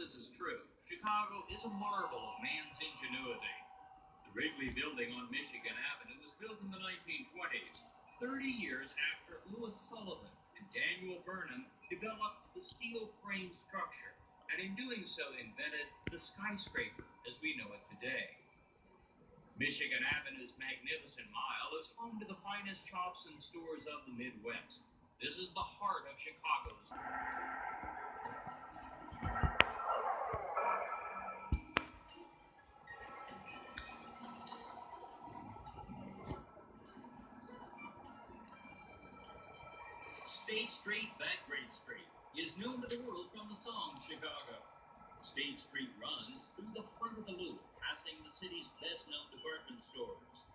this is true, Chicago is a marvel of man's ingenuity. The Wrigley Building on Michigan Avenue was built in the 1920s, 30 years after Louis Sullivan and Daniel Burnham developed the steel frame structure, and in doing so invented the skyscraper as we know it today. Michigan Avenue's magnificent mile is home to the finest shops and stores of the Midwest. This is the heart of Chicago's. State Street, that great street, is known to the world from the song Chicago. State Street runs through the heart of the Loop, passing the city's best-known department stores.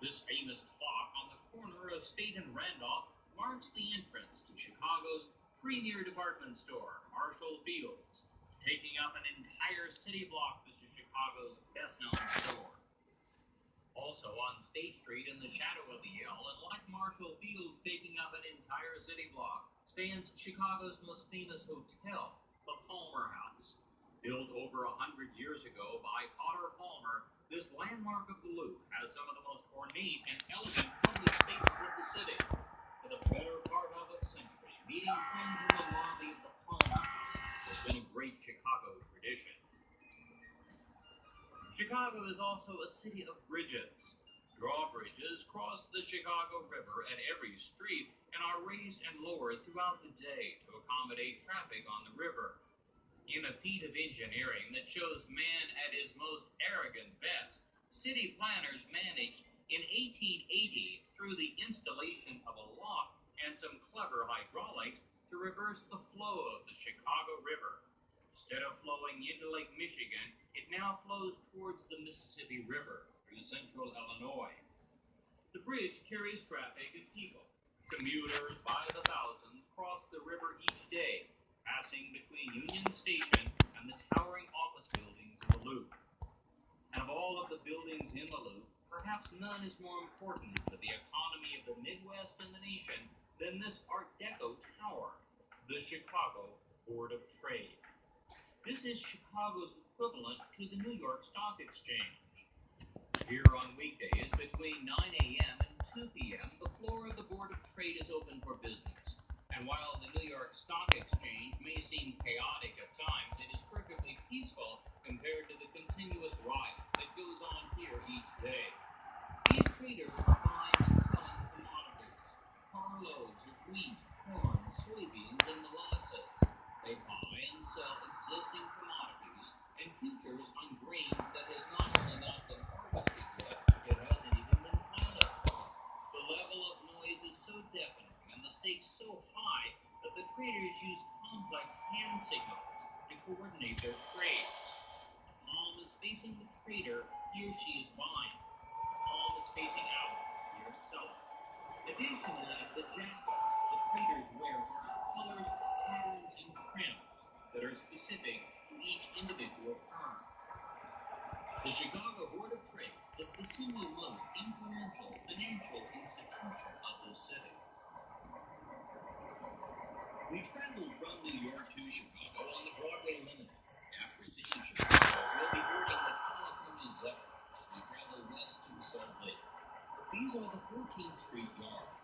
This famous clock on the corner of State and Randolph marks the entrance to Chicago's premier department store, Marshall Field's. Taking up an entire city block, this is Chicago's best-known store. Also on State Street, in the shadow of the L, and like Marshall Field's taking up an entire city block, stands Chicago's most famous hotel, the Palmer House. Built over 100 years ago by Potter Palmer, this landmark of the Loop has some of the most ornate and elegant public spaces of the city. For the better part of a century, meeting friends in the lobby of the Palmer House has been a great Chicago tradition. Chicago is also a city of bridges. Drawbridges cross the Chicago River at every street and are raised and lowered throughout the day to accommodate traffic on the river. In a feat of engineering that shows man at his most arrogant best, city planners managed in 1880, through the installation of a lock and some clever hydraulics, to reverse the flow of the Chicago River. Instead of flowing into Lake Michigan, it now flows towards the Mississippi River through central Illinois. The bridge carries traffic and people. Commuters by the thousands cross the river each day, passing between Union Station and the towering office buildings in the Loop. And of all of the buildings in the Loop, perhaps none is more important to the economy of the Midwest and the nation than this Art Deco tower, the Chicago Board of Trade. This is Chicago's equivalent to the New York Stock Exchange. Here on weekdays between 9 a.m. and 2 p.m., the floor of the Board of Trade is open for business. And while the New York Stock Exchange may seem chaotic at times, it is perfectly peaceful compared to the continuous riot that goes on here each day. These traders are buying and selling commodities, carloads of wheat, corn, soybeans, and molasses. They buy and sell existing commodities and futures on grain that has not only not been harvested yet, it hasn't even been planted. The level of noise is so deafening and the stakes so high that the traders use complex hand signals to coordinate their trades. The palm is facing the trader, he or she is buying. The palm is facing out, he is selling. Additionally, the jackets the traders wear are colors, patterns, and trims that are specific to each individual firm. The Chicago Board of Trade is the single most influential financial institution of the city. We traveled from New York to Chicago on the Broadway Limited. After seeing Chicago, we'll be boarding the California Zephyr as we travel west to Salt Lake. These are the 14th Street yards.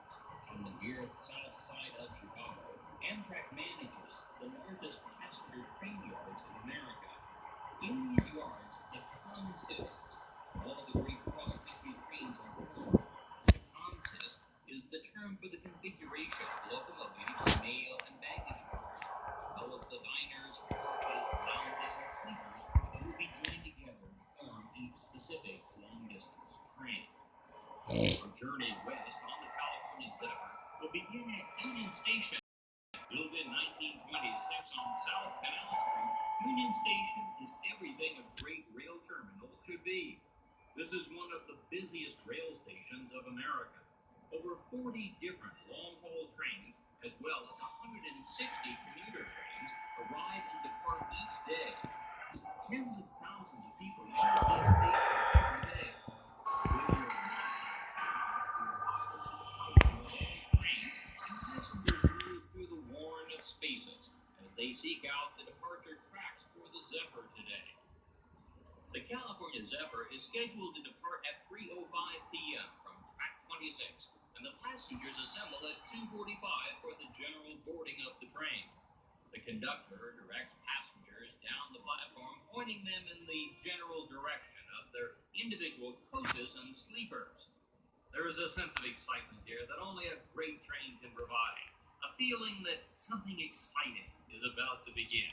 On the near south side of Chicago, Amtrak manages the largest passenger train yards in America. In these yards, the consists of all the great cross-country trains are born. The consist is the term for the configuration of locomotives, mail, and baggage cars, as well as the diners, coaches, lounges, and sleepers that will be joined together to form each specific long-distance train. Our journey west on the California Zephyr will begin at Union Station. Built in 1926 on South Canal Street, Union Station is everything a great rail terminal should be. This is one of the busiest rail stations of America. Over 40 different long-haul trains, as well as 160 commuter trains, arrive and depart each day. Tens of thousands of people use this station every day. Trains and passengers move through the worn spaces as they seek out the departure tracks for the Zephyr today. The California Zephyr is scheduled to depart at 3:05 p.m. from track 26, and the passengers assemble at 2:45 for the general boarding of the train. The conductor directs passengers down the platform, pointing them in the general direction of their individual coaches and sleepers. There is a sense of excitement here that only a great train can provide, a feeling that something exciting is about to begin.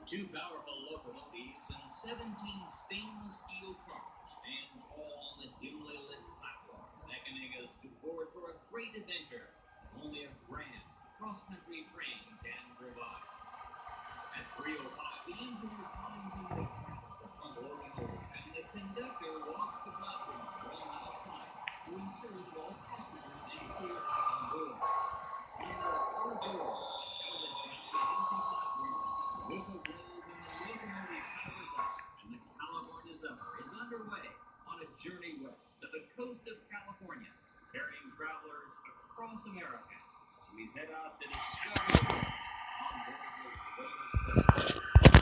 Two powerful locomotives and 17 stainless steel cars stand tall on the dimly lit platform, beckoning us to board for a great adventure only a grand cross-country train can provide. At 3:05, the engineer climbs in the cab of the front locomotive, and the conductor walks the platform one last time to ensure that all passengers and crew are on board. When all doors shouted down the empty platform, the whistle blows and the locomotive powers up, and the California Zephyr is underway on a journey west to the coast of California, carrying travelers across America as we set out to discover the world on board this famous boat.